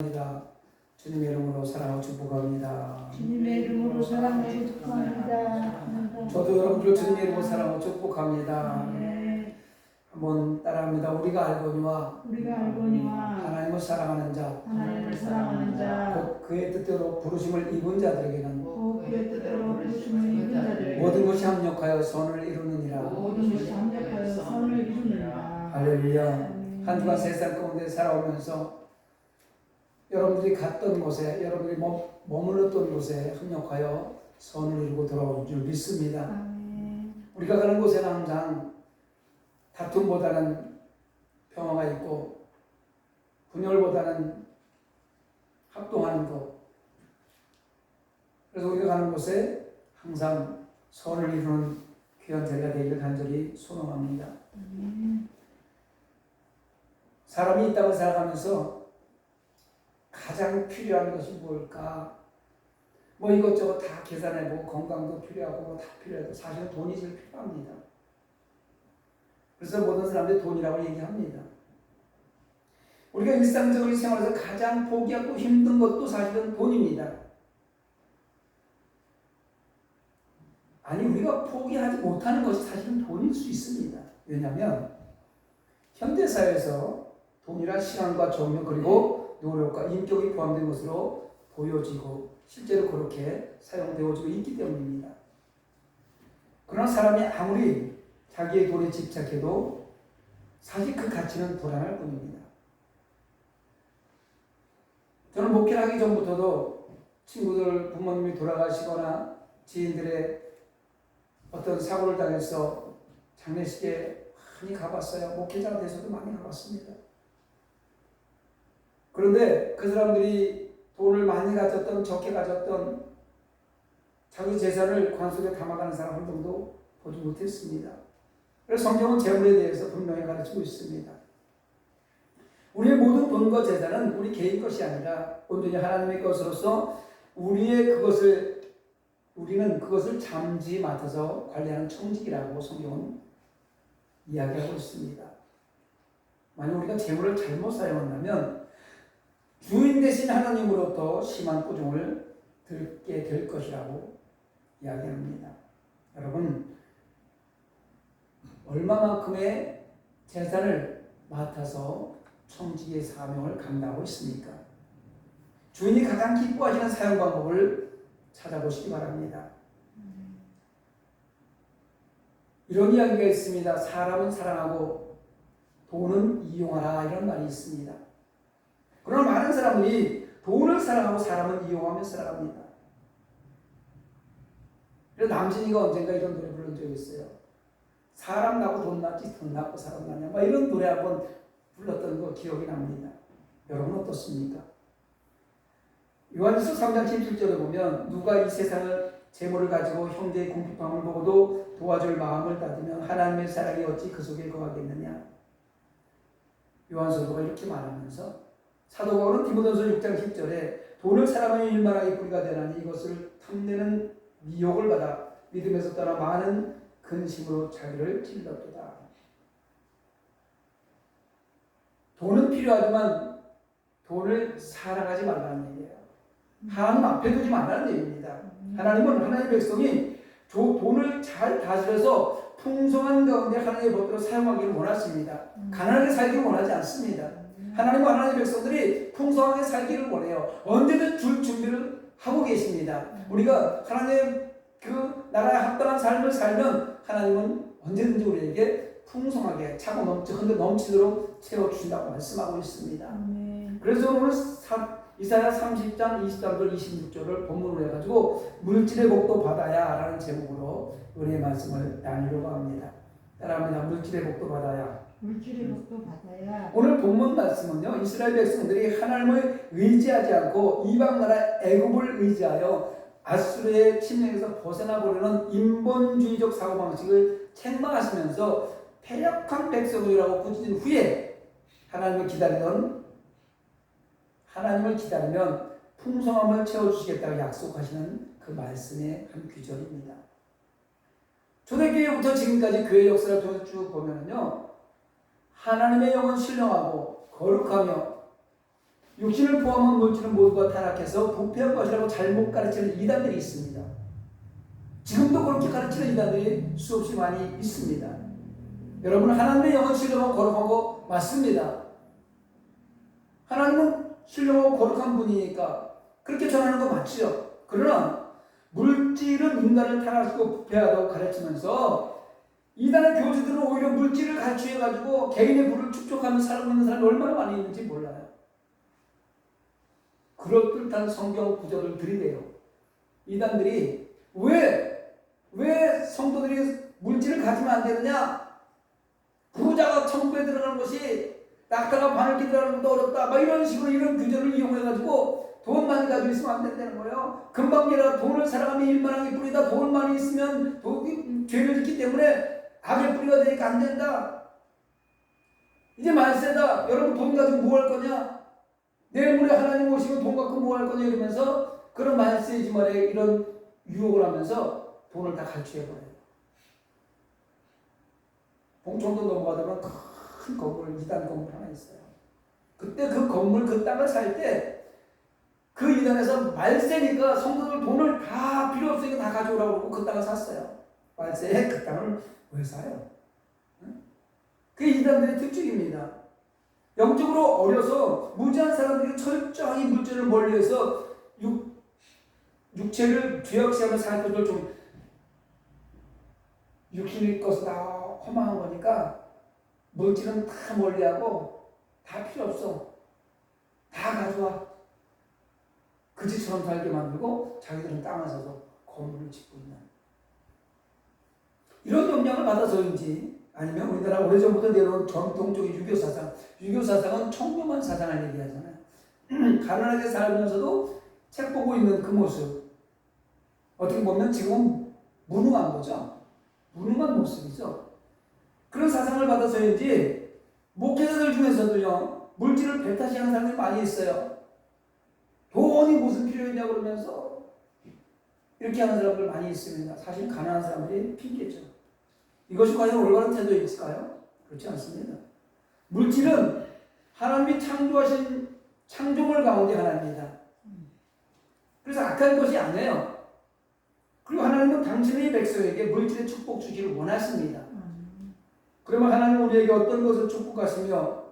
주님의 이름으로 사랑하고 축복합니다. 주님의 이름으로 사랑하고 축복합니다. 저도 여러분들 주님의 이름으로 사랑하고 축복합니다. 네. 한번 따라합니다. 우리가 알거니와 하나님을 사랑하는 자, 하나님을 사랑하는 자, 곧 그의 뜻대로 부르심을 입은 자들에게는 곧 그의 뜻대로 부르심을 입은 자들에게 모든 것이 합력하여 선을 이루느니라. 모든 것이 합력하여 선을 이루느니라. 할렐루야. 한 주간 세상 가운데 살아오면서 여러분들이 갔던 곳에, 여러분들이 머물렀던 곳에 합력하여 선을 이루고 돌아올 줄 믿습니다. 아멘. 우리가 가는 곳에는 항상 다툼보다는 평화가 있고 분열보다는 합동하는 것. 그래서 우리가 가는 곳에 항상 선을 이루는 귀한 자리가 되기를 간절히 소망합니다. 사람이 이 땅을 살아가면서 가장 필요한 것이 뭘까? 뭐 이것저것 다 계산해보고 건강도 필요하고 다 필요해도 사실은 돈이 제일 필요합니다. 그래서 모든 사람들이 돈이라고 얘기합니다. 우리가 일상적인 생활에서 가장 포기하고 힘든 것도 사실은 돈입니다. 아니, 우리가 포기하지 못하는 것이 사실은 돈일 수 있습니다. 왜냐하면 현대사회에서 돈이란 시간과 정력 그리고 노력과 인격이 포함된 것으로 보여지고 실제로 그렇게 사용되어지고 있기 때문입니다. 그러나 사람이 아무리 자기의 돈에 집착해도 사실 그 가치는 불안할 뿐입니다. 저는 목회를 하기 전부터도 친구들, 부모님이 돌아가시거나 지인들의 어떤 사고를 당해서 장례식에 많이 가봤어요. 목회자가 돼서도 많이 가봤습니다. 그런데 그 사람들이 돈을 많이 가졌던 적게 가졌던 자기 재산을 관 속에 담아가는 사람 한 명도 보지 못했습니다. 그래서 성경은 재물에 대해서 분명히 가르치고 있습니다. 우리의 모든 돈과 재산은 우리 개인 것이 아니라 온전히 하나님의 것으로서 우리는 그것을 잠지 맡아서 관리하는 청직이라고 성경은 이야기하고 있습니다. 만약 우리가 재물을 잘못 사용한다면 주인 대신 하나님으로부터 심한 꾸중을 듣게 될 것이라고 이야기합니다. 여러분, 얼마만큼의 재산을 맡아서 청지기의 사명을 감당하고 있습니까? 주인이 가장 기뻐하시는 사용 방법을 찾아보시기 바랍니다. 이런 이야기가 있습니다. 사람은 사랑하고 돈은 이용하라, 이런 말이 있습니다. 그러나 많은 사람들이 돈을 사랑하고 사람은 이용하며 살아갑니다. 그래서 남진이가 언젠가 이런 노래 부른 적이 있어요. 사람 나고 돈 낫지 돈 낫고 사람 낫냐, 막 이런 노래 한번 불렀던 거 기억이 납니다. 여러분 어떻습니까? 요한일서 3장 17절에 보면 누가 이 세상을 재물을 가지고 형제의 궁핍함을 보고도 도와줄 마음을 닫으면 하나님의 사랑이 어찌 그 속에 거하겠느냐. 요한서도가 이렇게 말하면서 사도 바울은 디모데전서 6장 10절에 돈을 사랑하는 일만하게 뿌리가 되나니 이것을 탐내는 미혹을 받아 믿음에서 떠나 많은 근심으로 자기를 찔렀도다. 돈은 필요하지만 돈을 사랑하지 말라는 얘기예요. 하나님 앞에 두지 말라는 얘기입니다. 하나님은 하나님의 백성이 돈을 잘 다스려서 풍성한 가운데 하나님의 법대로 사용하기를 원하십니다. 가난하게 살기를 원하지 않습니다. 하나님은 하나님의 백성들이 풍성하게 살기를 원해요. 언제든 줄 준비를 하고 계십니다. 우리가 하나님의 그 나라에 합당한 삶을 살면 하나님은 언제든지 우리에게 풍성하게 차고 넘치도록 채워주신다고 말씀하고 있습니다. 그래서 오늘 이사야 30장 23절 26절을 본문으로 해가지고 물질의 복도 받아야 라는 제목으로 은혜의 말씀을 나누려고 합니다. 따라합니다. 물질의 복도 받아야. 물질의 복도 받아야. 오늘 본문 말씀은요, 이스라엘 백성들이 하나님을 의지하지 않고 이방 나라 애굽을 의지하여 아수르의 침략에서 벗어나 보려는 인본주의적 사고방식을 책망하시면서 패역한 백성이라고 꾸짖은 후에 하나님을 기다리면 풍성함을 채워주시겠다고 약속하시는 그 말씀의 한 귀절입니다. 초대교회부터 지금까지 교회 역사를 통해서 쭉 보면요, 하나님의 영은 신령하고 거룩하며 육신을 포함한 물질은 모두가 타락해서 부패한 것이라고 잘못 가르치는 이단들이 있습니다. 지금도 그렇게 가르치는 이단들이 수없이 많이 있습니다. 여러분, 하나님의 영은 신령하고 거룩하고 맞습니다. 하나님은 신령하고 거룩한 분이니까 그렇게 전하는 거 맞죠. 그러나 물질은 인간을 타락시키고 부패하다고 가르치면서 이단의 교주들은 오히려 물질을 가르쳐가지고 개인의 부를 축적하며 살고 있는 사람이 얼마나 많이 있는지 몰라요. 그럴듯한 성경 구절을 들이대요. 이단들이 왜 성도들이 물질을 가지면 안 되느냐? 부자가 천국에 들어가는 것이 낙타가 바늘기 들어가는 것도 어렵다. 막 이런 식으로 이런 규절을 이용해가지고 돈 많이 가지고 있으면 안 된다는 거예요. 금방개라 돈을 사랑하며 일만하게 뿌리다. 돈 많이 있으면 죄를 짓기 때문에 악의 뿌리가 되니까 안 된다. 이제 말세다. 여러분 돈 가지고 뭐 할 거냐? 내일 모레 하나님 오시면 돈 갖고 뭐 할 거냐 이러면서 그런 말세의 지말에 이런 유혹을 하면서 돈을 다 갈취해버려요. 봉천도 넘어가다 보면 큰 건물, 2단 건물 하나 있어요. 그때 그 건물, 그 땅을 살 때 그 2단에서 말세니까 성도들 돈을 다 필요 없으니까 다 가져오라고 그러고 그 땅을 샀어요. 말세에 그 땅을 왜 사요? 그게 2단들의 특징입니다. 영적으로 어려서 무지한 사람들이 철저하게 물질을 멀리해서 육체를 죄악시하며 살 것을 좀 육신의 것은 다 허망한 거니까 물질은 다 멀리하고 다 필요 없어. 다 가져와. 그지처럼 살게 만들고 자기들은 땅을 사서 건물을 짓고 있는 이런 영향을 받아서인지 아니면 우리나라 오래전부터 내려온 전통적인 유교사상, 유교사상은 청렴한 사상을 얘기하잖아요. 가난하게 살면서도 책 보고 있는 그 모습, 어떻게 보면 지금은 무능한 거죠. 무능한 모습이죠. 그런 사상을 받아서인지 목회자들 중에서도요, 물질을 배타시하는 사람들이 많이 있어요. 돈이 무슨 필요했냐 그러면서 이렇게 하는 사람들 많이 있습니다. 사실 가난한 사람들이 핑계죠. 이것이 과연 올바른 태도일까요? 그렇지 않습니다. 물질은 하나님이 창조하신 창조물 가운데 하나입니다. 그래서 악한 것이 아니에요. 그리고 하나님은 당신의 백성에게 물질의 축복 주기를 원하십니다. 그러면 하나님은 우리에게 어떤 것을 축복하시며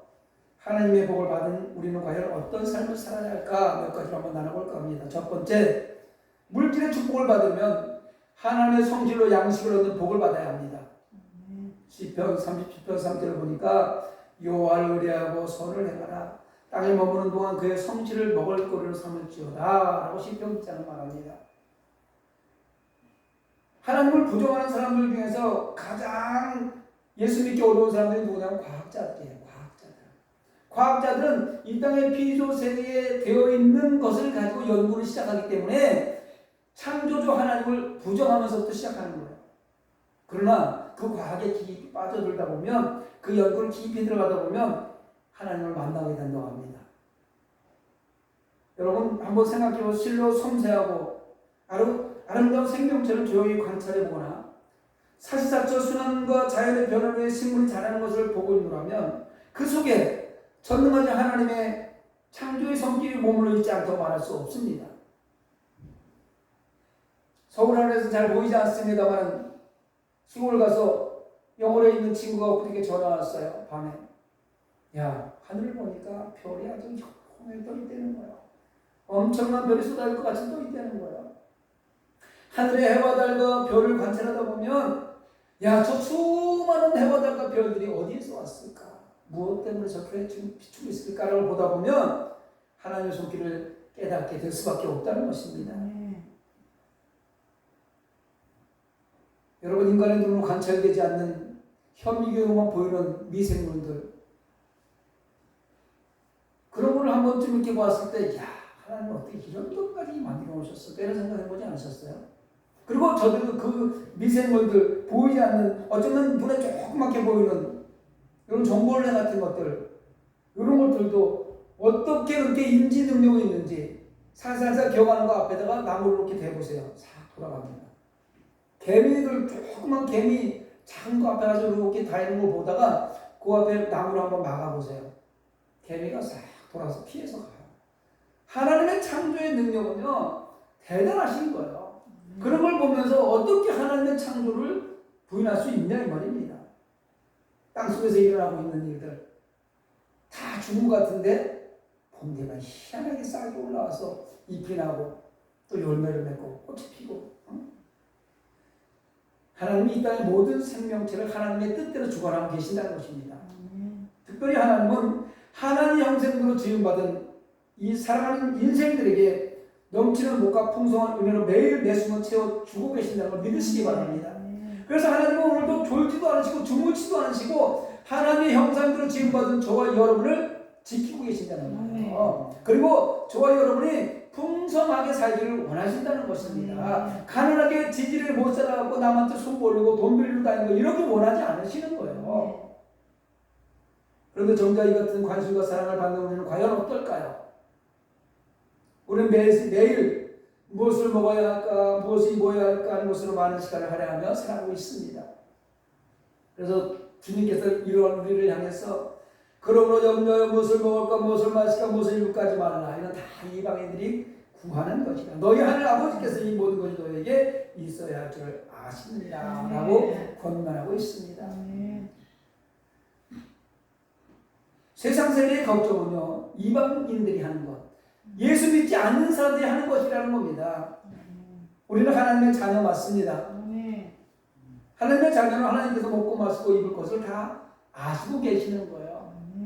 하나님의 복을 받은 우리는 과연 어떤 삶을 살아야 할까 몇 가지로 한번 나눠볼까 합니다. 첫 번째, 물질의 축복을 받으면 하나님의 성질로 양식을 얻는 복을 받아야 합니다. 시편 37편 3절을 보니까 여호와를 의뢰하고 선을 행하라. 땅에 머무는 동안 그의 성질을 먹을 거리로 삼을지어다 라고 시편 기자는 말합니다. 하나님을 부정하는 사람들 중에서 가장 예수 믿기 어려운 사람들이 누구냐면 과학자들이에요. 과학자들은 이 땅의 피조 세계에 되어 있는 것을 가지고 연구를 시작하기 때문에 창조주 하나님을 부정하면서부터 시작하는 거예요. 그러나 그 과학에 깊이 빠져들다 보면 그 연구를 깊이 들어가다 보면 하나님을 만나게 된다고 합니다. 여러분 한번 생각해보세요. 실로 섬세하고 아름다운 생명체를 조용히 관찰해보거나 사시사철 순환과 자연의 변화로 인해 식물이 자라는 것을 보고 있노라면 그 속에 전능하신 하나님의 창조의 성질이 머물러 있지 않다고 말할 수 없습니다. 서울 하늘에서 잘 보이지 않습니다만 시골 가서 영월에 있는 친구가 어떻게 전화 왔어요. 밤에. 야, 하늘을 보니까 별이 아주 홍에 떠 있다는 거야. 엄청난 별이 쏟아질 것 같이 떠 있다는 거야. 하늘의 해와 달과 별을 관찰하다 보면 야, 저 수많은 해와 달과 별들이 어디에서 왔을까? 무엇 때문에 저렇게 비추고 있을까라고 보다 보면 하나님의 손길을 깨닫게 될 수밖에 없다는 것입니다. 여러분 인간의 눈으로 관찰되지 않는 현미경으로만 보이는 미생물들 그런 거를 한 번쯤 이렇게 봤을 때 야, 하나님 어떻게 이런 것까지 만들어 놓으셨을까 이런 생각해 보지 않으셨어요? 그리고 저들도 그 미생물들 보이지 않는 어쩌면 눈에 조그맣게 보이는 이런 정벌레 같은 것들 이런 것들도 어떻게 그렇게 인지 능력이 있는지 살살살 기어가는 거 앞에다가 나무를 이렇게 대보세요. 싹 돌아갑니다. 개미들 조그만 개미 작은 거 앞에 가서 이렇게 다니는 걸 보다가 그 앞에 나무를 한번 막아보세요. 개미가 싹 돌아서 피해서 가요. 창조의 능력은요 대단하신 거예요. 그런 걸 보면서 어떻게 하나님의 창조를 부인할 수 있냐 이 말입니다. 땅속에서 일어나고 있는 일들 다 죽은 것 같은데 봄 되면 희한하게 싹이 올라와서 잎이 나고 또 열매를 맺고 꽃이 피고 하나님이 이 땅의 모든 생명체를 하나님의 뜻대로 주관하고 계신다는 것입니다. 특별히 하나님은 하나님의 형상으로 지음받은 이 사랑하는 인생들에게 넘치는 복과 풍성한 은혜로 매일 매 순간 채워주고 계신다는 걸 믿으시기 바랍니다. 그래서 하나님은 오늘도 졸지도 않으시고 주무지도 않으시고 하나님의 형상대로 지음받은 저와 여러분을 지키고 계신다는 거예요. 그리고 저와 여러분이 풍성하게 살기를 원하신다는 것입니다. 가난하게 지지를 못 살아갖고 남한테 손 벌리고 돈 빌리고 다니는 거 이렇게 원하지 않으시는 거예요. 그런데 정작 이 같은 관심과 사랑을 받는 우리는 과연 어떨까요? 우리는 매일 무엇을 먹어야 할까, 무엇을 입어야 할까 하는 것으로 많은 시간을 할애하며 살아가고 있습니다. 그래서 주님께서 이런 우리를 향해서 그러므로 염려하여 무엇을 먹을까, 무엇을 마실까, 무엇을 입을까 하지 말라. 이건 다 이방인들이 구하는 것이다. 너희 하늘 아버지께서 이 모든 것이 너에게 있어야 할 줄 아십니다. 라고 권면하고 있습니다. 세상 세계의 걱정은요, 이방인들이 하는 것, 예수 믿지 않는 사람들이 하는 것이라는 겁니다. 우리는 하나님의 자녀 맞습니다. 하나님의 자녀는 하나님께서 먹고 마시고 입을 것을 다 아시고 계시는 거예요.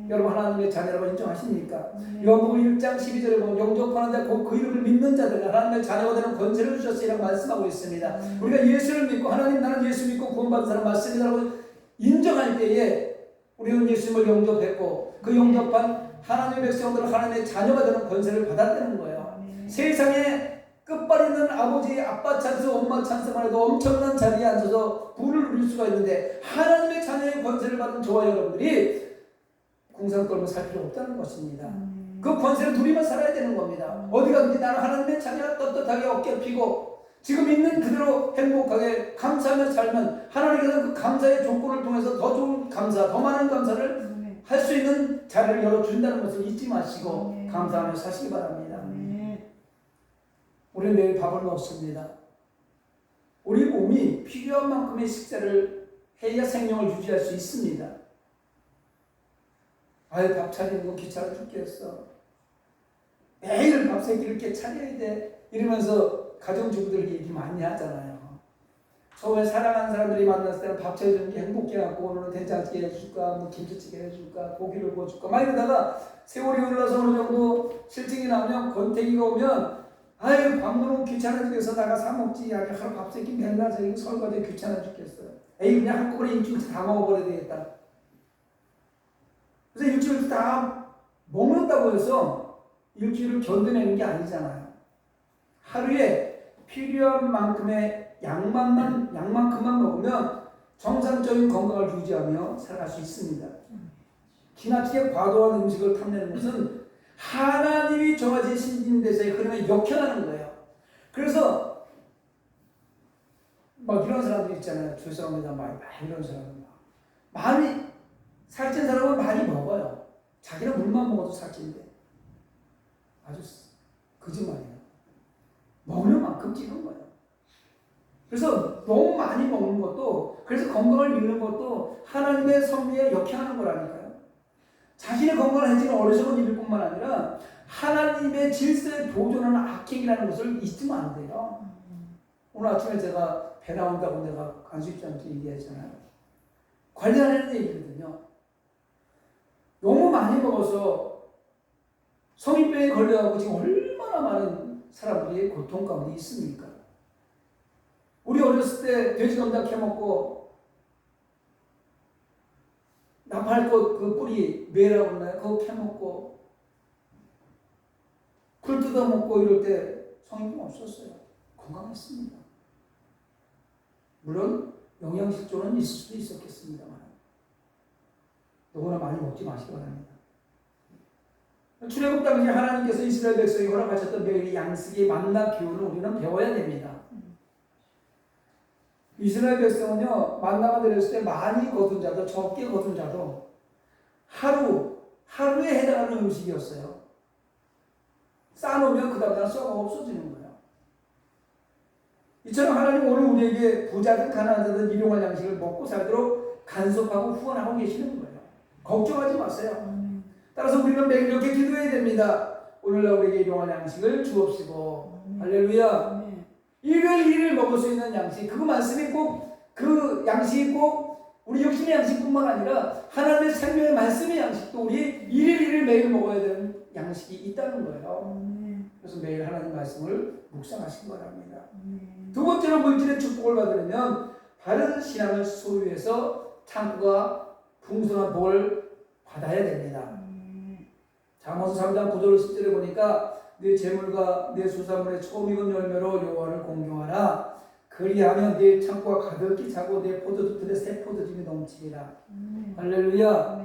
여러분 하나님의 자녀라고 인정하십니까? 요한복음 1장 12절에 보면 영접하는 자 그 이름을 믿는 자들은 하나님의 자녀가 되는 권세를 주셨으리라고 말씀하고 있습니다. 우리가 예수를 믿고 하나님 나는 예수 믿고 구원받은 사람 맞습니다라고 인정할 때에 우리는 예수님을 영접했고 그 영접한 하나님의 백성들은 하나님의 자녀가 되는 권세를 받았다는 거예요. 세상에 끝발 있는 아버지, 아빠 찬스, 엄마 찬스만 해도 엄청난 자리에 앉아서 부를 누릴 수가 있는데 하나님의 자녀의 권세를 받은 저와 여러분들이 궁상 떨며 살 필요 없다는 것입니다. 그 권세를 누리며 살아야 되는 겁니다. 어디 가든지 나는 하나님의 자녀가 떳떳하게 어깨 피고 지금 있는 그대로 행복하게 감사하며 살면 하나님께서 그 감사의 조건을 통해서 더 좋은 감사, 더 많은 감사를 할 수 있는 자리를 열어준다는 것을 잊지 마시고 감사하며 사시기 바랍니다. 우리는 매일 밥을 먹습니다. 우리 몸이 필요한 만큼의 식사를 해야 생명을 유지할 수 있습니다. 아유 밥 차리는 거 귀찮아 죽겠어. 매일 밥 세 끼를 이렇게 차려야 돼. 이러면서 가정주부들 얘기 많이 하잖아요. 처음에 사랑하는 사람들이 만났을 때는 밥 차려주는 게 행복해갖고 오늘은 된장찌개 해줄까, 뭐 김치찌개 해줄까, 고기를 구워줄까 막 이러다가 세월이 흘러서 어느 정도 실증이 나면 권태기가 오면 아유 밥 먹으면 귀찮아 죽겠어. 나가 사 먹지. 하루 밥 세 끼 맨날 저기 설거지 귀찮아 죽겠어. 에이 그냥 한꺼번에 일주일치 다 먹어버려야 되겠다. 그래서 일주일치 다 먹는다고 해서 일주일을 견뎌내는 게 아니잖아요. 하루에 필요한 만큼의 양만큼만 먹으면 정상적인 건강을 유지하며 살아갈 수 있습니다. 지나치게 과도한 음식을 탐내는 것은 하나님이 정하신 신진대사의 흐름에 역행하는 거예요. 그래서 막 이런 사람들 있잖아요. 죄송합니다. 막 이런 사람들 많이 살찐 사람은 많이 먹어요. 자기는 물만 먹어도 살찐데 아주 거짓말이에요. 먹는 만큼 찌는 거예요. 그래서 너무 많이 먹는 것도 그래서 건강을 잃는 것도 하나님의 섭리에 역행하는 거라니까요. 자신의 건강을 해치는 어리석은 일일 뿐만 아니라 하나님의 질서에 도전하는 악행이라는 것을 잊으면 안 돼요. 오늘 아침에 제가 배 나온다고 내가 간수입장한테 얘기했잖아요. 관련하는 얘기거든요. 너무 많이 먹어서 성인병에 걸려가고 지금 얼마나 많은 사람들이 고통 가운데 있습니까? 우리 어렸을 때 돼지감자 캐먹고 나팔꽃 그 뿌리 매라고 그러나요? 그거 캐먹고 풀 뜯어먹고 이럴 때 성인병 없었어요. 건강했습니다. 물론 영양실조는 있을 수도 있었겠습니다만 너무나 많이 먹지 마시기 바랍니다. 출애굽 당시 하나님께서 이스라엘 백성이 허락하셨던 매일 양식의 만나 기운을 우리는 배워야 됩니다. 이스라엘 백성은요 만나가 내렸을 때 많이 거둔 자도 적게 거둔 자도 하루에 해당하는 음식이었어요. 쌓아놓으면 그 다음날 썩어 없어지는 거예요. 이처럼 하나님 오늘 우리에게 부자든 가난하든 일용할 양식을 먹고 살도록 간섭하고 후원하고 계시는 거예요. 걱정하지 마세요. 따라서 우리는 매일 이렇게 기도해야 됩니다. 오늘날 우리에게 일용할 양식을 주옵시고. 할렐루야. 일을 먹을 수 있는 양식, 그 말씀이 꼭, 그 양식이 꼭 우리 육신의 양식뿐만 아니라 하나님의 생명의 말씀의 양식도 우리 일을 매일 먹어야 되는 양식이 있다는 거예요. 그래서 매일 하나님 말씀을 묵상하신 거랍니다. 두 번째로 물질의 축복을 받으려면 바른 신앙을 소유해서 창고가 풍성한 복을 받아야 됩니다. 잠언서 3장 9절 10절에 보니까 네 재물과 네 수산물의 처음 익은 열매로 여호와를 공경하라. 그리하면 네 창고가 가득히 차고 네 포도주들의 새 포도즙이 넘치리라. 할렐루야.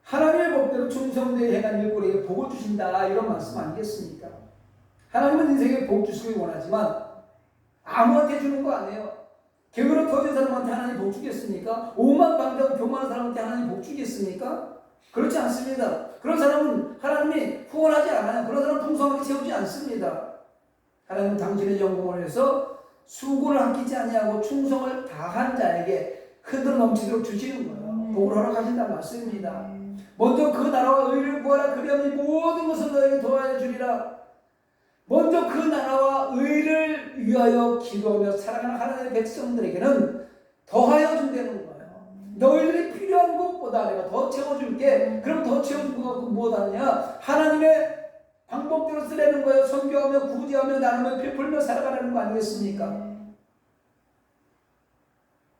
하나님의 법대로 충성되게 행한 일꾼에게 복을 주신다, 이런 말씀 아니겠습니까? 하나님은 인생에 복 주시길 원하지만 아무한테 주는 거 아니에요. 게으로 터진 사람한테 하나님 복 주겠습니까? 오만방자고 교만한 사람한테 하나님 복 주겠습니까? 그렇지 않습니다. 그런 사람은 하나님이 후원하지 않아요. 그런 사람은 풍성하게 채우지 않습니다. 하나님은 당신의 영광을 위해서 수고를 아끼지 아니하고 충성을 다한 자에게 흔들어 넘치도록 주시는 거예요. 복을 허락하신다는 말씀입니다. 먼저 그 나라와 의를 구하라. 그리하면 이 모든 것을 너에게 더하여 주리라. 먼저 그 나라와 의를 위하여 기도하며 살아가는 하나님의 백성들에게는 더하여 준다는 거예요. 너희들이 필요한 것보다 내가 더 채워줄게. 그럼 더 채워준 거 무엇하느냐? 하나님의 방법대로 쓰라는 거예요. 선교하며 구제하며 나누며 베풀며 살아가라는 거 아니겠습니까?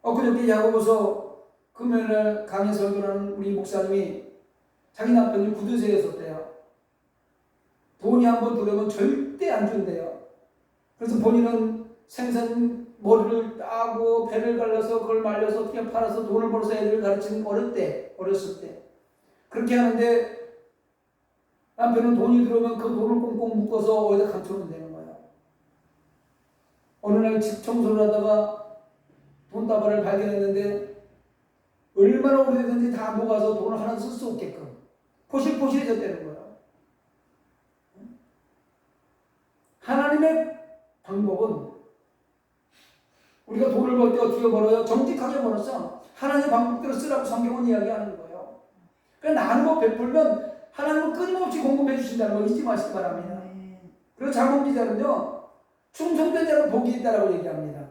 그저께 야고보서 금요일날 강의 설교하는 우리 목사님이 자기 남편이 구두쇠에 있었대요. 돈이 한번 들어오면 절대 안 준대요. 그래서 본인은 생선 머리를 따고 배를 갈라서 그걸 말려서 어떻게 팔아서 돈을 벌어서 애들을 가르치는 어렸을 때 그렇게 하는데, 남편은 돈이 들어오면 그 돈을 꽁꽁 묶어서 어디다 감춰놓으면 되는 거예요. 어느 날 집 청소를 하다가 돈다발을 발견했는데 얼마나 오래됐는지 다 녹아서 돈을 하나 쓸 수 없게끔 포실포실해졌다는 거예요. 하나님의 방법은 우리가 돈을 벌 때 어떻게 벌어요? 정직하게 벌어서 하나님의 방법대로 쓰라고 성경은 이야기하는 거예요. 그러니까 나누고 베풀면 하나님은 끊임없이 공급해 주신다는 거 잊지 마시기 바랍니다. 그리고 잠언 기자는요, 충성된 자는 복이 있다라고 얘기합니다.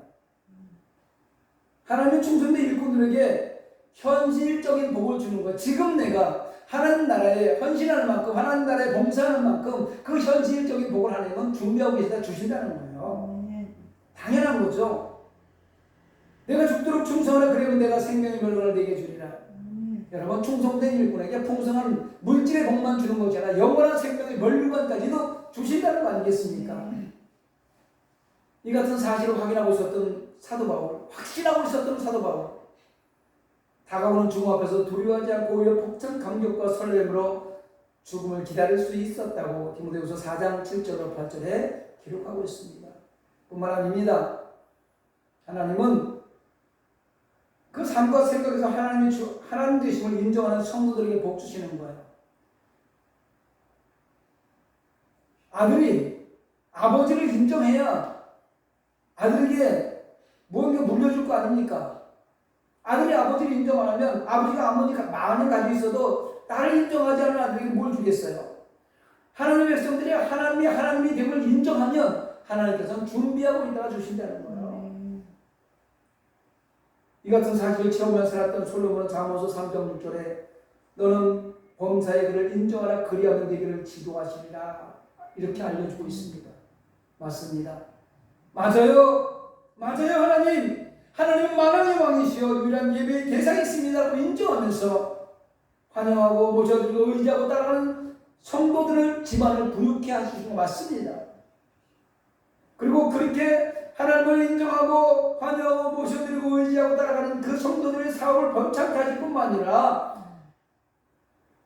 하나님은 충성된 일꾼들에게 현실적인 복을 주는 거예요. 지금 내가 하나님 나라에 헌신하는 만큼, 하나님 나라에 봉사하는 만큼 그 현실적인 복을 하나님은 준비하고 계시다 주신다는 거예요. 당연한 거죠. 내가 죽도록 충성하라. 그러면 내가 생명의 결과를 내게 주리라. 여러분, 충성된 일꾼에게 풍성한 물질의 복만 주는 것이 아니라 영원한 생명의 멸류관까지도 주신다는 거 아니겠습니까? 이 같은 사실을 확인하고 있었던 사도 바울, 확신하고 있었던 사도 바울, 다가오는 죽음 앞에서 두려워하지 않고 오히려 벅찬 감격과 설렘으로 죽음을 기다릴 수 있었다고 디모데후서 4장 7절로 8절에 기록하고 있습니다. 뿐만 아닙니다. 하나님은 그 삶과 생각에서 하나님 되심을 인정하는 성도들에게 복 주시는 거예요. 아들이 아버지를 인정해야 아들에게 뭔가 물려줄 거 아닙니까? 아들이 아버지를 인정 안 하면 아버지가 아무리 많이 가지고 있어도 나를 인정하지 않는 아들에게 뭘 주겠어요? 하나님의 백성들이 하나님이 됨을 인정하면 하나님께서는 준비하고 있다가 주신다는 거예요. 이 같은 사실을 체험하며 살았던 솔로몬은 잠언서 3장 6절에 너는 범사의 그를 인정하라. 그리하면 네게 지도하시리라. 이렇게 알려주고 있습니다. 맞습니다. 맞아요. 하나님. 하나님은 만왕의 왕이시여 유일한 예배의 대상이 있습니다라고 인정하면서 환영하고 모셔드리고 의지하고 따라가는 성도들을 집안을 부유케 하시는 거 맞습니다. 그리고 그렇게 하나님을 인정하고 환영하고 모셔드리고 의지하고 따라가는 그 성도들의 사업을 번창케 하실 뿐만 아니라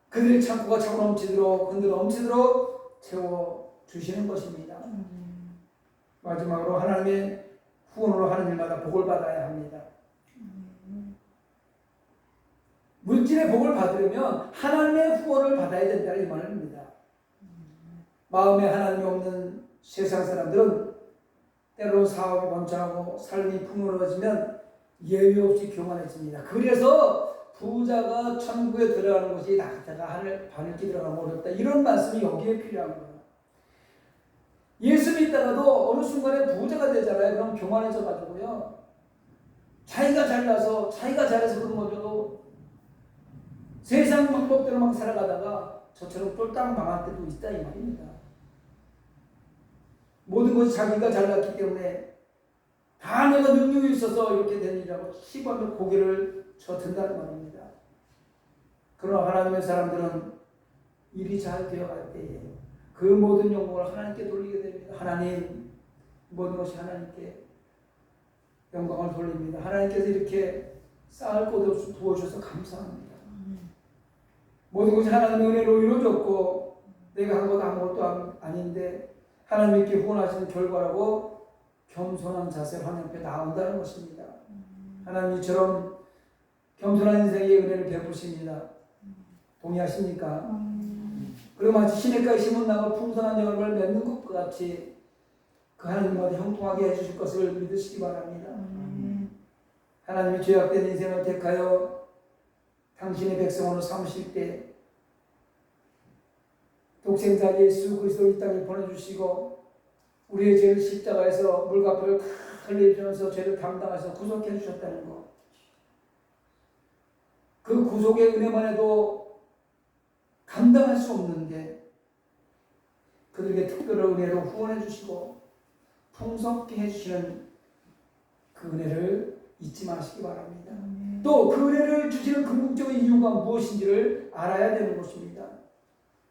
그들의 창고가 차고 넘치도록 흔들어 넘치도록 채워주시는 것입니다. 마지막으로 하나님의 후원으로 하는 일마다 복을 받아야 합니다. 물질의 복을 받으려면 하나님의 후원을 받아야 된다는 이 말입니다. 마음에 하나님이 없는 세상 사람들은 때로 사업이 번창하고 삶이 풍요로워지면 예외 없이 교만해집니다. 그래서 부자가 천국에 들어가는 것이 낙타가 바늘기 들어가면 어렵다. 이런 말씀이 여기에 필요한 거예요. 예수 믿다가도 어느 순간에 부자가 되잖아요. 그럼 교만해져 가지고요. 자기가 잘나서 자기가 잘해서 그런 거죠. 세상 방법대로 막 살아가다가 저처럼 쫄딱 망할 때도 있다 이 말입니다. 모든 것이 자기가 잘났기 때문에 다 내가 능력이 있어서 이렇게 된 일이라고 시부하며 고개를 져든다는 말입니다. 그러나 하나님의 사람들은 일이 잘 되어갈 때에 그 모든 영광을 하나님께 돌리게 됩니다. 하나님, 모든 것이 하나님께 영광을 돌립니다. 하나님께서 이렇게 쌓을 곳 없이 부어주셔서 감사합니다. 모든 것이 하나님의 은혜로 이루어졌고 내가 한 것 아무것도 아닌데 하나님께 후원하시는 결과라고 겸손한 자세로 하나님 앞에 나온다는 것입니다. 하나님 이처럼 겸손한 인생의 은혜를 베푸십니다. 동의하십니까? 그리고 마치 시냇가에 심은 나무 풍성한 열매를 맺는 것과 같이 그 하나님과도 형통하게 해주실 것을 믿으시기 바랍니다. 하나님이 죄악된 인생을 택하여 당신의 백성으로 삼으실 때 독생자 예수 그리스도 이 땅에 보내주시고 우리의 죄를 십자가에서 물값을 다 흘리면서 죄를 담당하셔서 구속해 주셨다는 것. 그 구속의 은혜만 해도 감당할 수 없는데 그들에게 특별한 은혜로 후원해 주시고 풍성케 해주시는 그 은혜를 잊지 마시기 바랍니다. 또 그 은혜를 주시는 궁극적인 이유가 무엇인지를 알아야 되는 것입니다.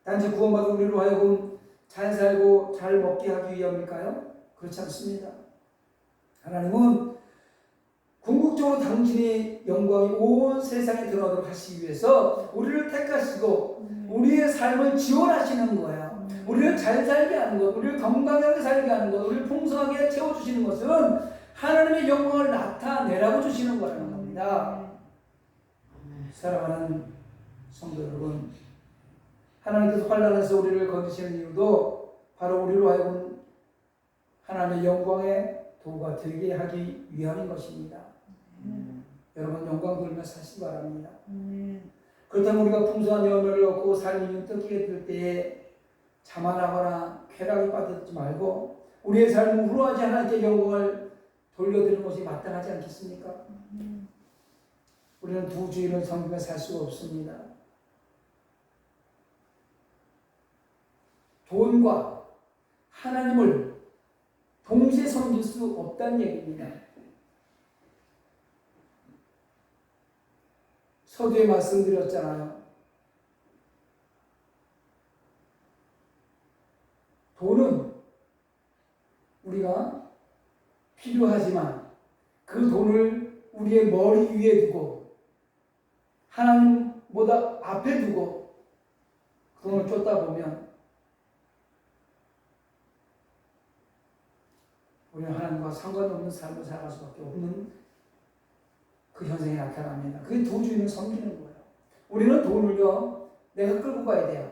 단지 구원받은 우리로 하여금 잘 살고 잘 먹게 하기 위함일까요? 그렇지 않습니다. 하나님은 궁극적으로 당신의 영광이 온 세상에 드러나도록 하시기 위해서 우리를 택하시고 우리의 삶을 지원하시는 거예요. 우리를 잘 살게 하는 것, 우리를 건강하게 살게 하는 것, 우리를 풍성하게 채워주시는 것은 하나님의 영광을 나타내라고 주시는 거라는 겁니다. 사랑하는 성도 여러분, 하나님께서 환난에서 우리를 건지시는 이유도 바로 우리로 하여금 하나님의 영광의 도구가 되게 하기 위함인 것입니다. 여러분 영광 돌며 사시기 바랍니다. 그렇다면 우리가 풍성한 열매를 얻고 삶이 윤떡하게 될 때에 자만하거나 쾌락에 빠지지 말고 우리의 삶은 후루하지 하나님께 영광을 돌려드리는 것이 마땅하지 않겠습니까? 우리는 두 주인을 섬기며 살 수가 없습니다. 돈과 하나님을 동시에 섬길 수 없다는 얘기입니다. 서두에 말씀드렸잖아요. 돈은 우리가 필요하지만 그 돈을 우리의 머리 위에 두고 하나님보다 앞에 두고 그 돈을 쫓다 보면 우리는 하나님과 상관없는 삶을 살아갈 수밖에 없는 그 현상이 나타납니다. 그게 두 주인을 섬기는 거예요. 우리는 돈을요, 내가 끌고 가야 돼요.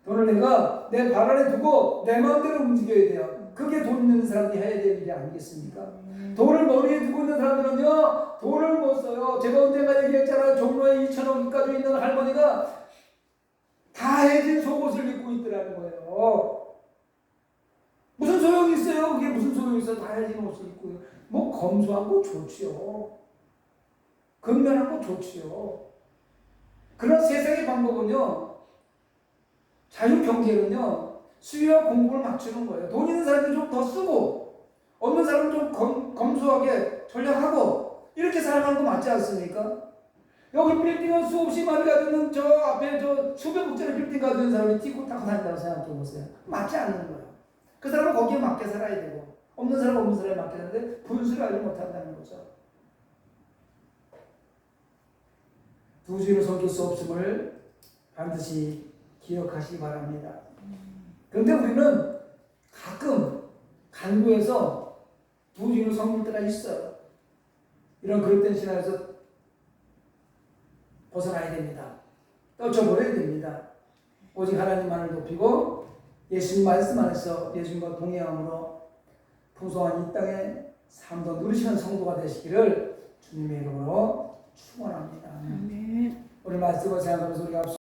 돈을 내가 내 발 아래 두고 내 마음대로 움직여야 돼요. 그게 돈 있는 사람이 해야 될 일이 아니겠습니까? 돈을 머리에 두고 있는 사람들은요, 돈을 못 써요. 제가 언젠가 얘기했잖아요. 종로에 2,000원 가지고 있는 할머니가 다 해진 속옷을 입고 있더라는 거예요. 무슨 소용이 있어요? 그게 무슨 소용이 있어요? 다 해진 옷을 입고요. 뭐 검소한 거 좋지요. 근면한 거 좋지요. 그런 세상의 방법은요, 자유경제는요, 수요와 공급을 맞추는 거예요. 돈 있는 사람들은 좀 더 쓰고, 없는 사람은 좀 검소하게 전략하고, 이렇게 살아가는 거 맞지 않습니까? 여기 빌딩은 수없이 많이 가지고 저 앞에 저 수백 억짜리 빌딩 가지고 있는 사람이 티고 타고 다닌다고 생각해 보세요. 맞지 않는 거예요. 그 사람은 거기에 맞게 살아야 되고, 없는 사람은 없는 사람에 맞게 사는데 분수를 알지 못한다는 거죠. 두 주인을 섬길 수 없음을 반드시 기억하시기 바랍니다. 그런데 우리는 가끔 간구해서 두 주인을 섬길 때가 있어요. 이런 그릇된 신앙에서 벗어나야 됩니다. 떨쳐버려야 됩니다. 오직 하나님만을 높이고 예수님 말씀 안에서 예수님과 동행함으로 풍성한 이 땅의 삶도 누리시는 성도가 되시기를 주님의 이름으로 축원합니다. 아멘. 오늘 말씀을 생각하면서 우리가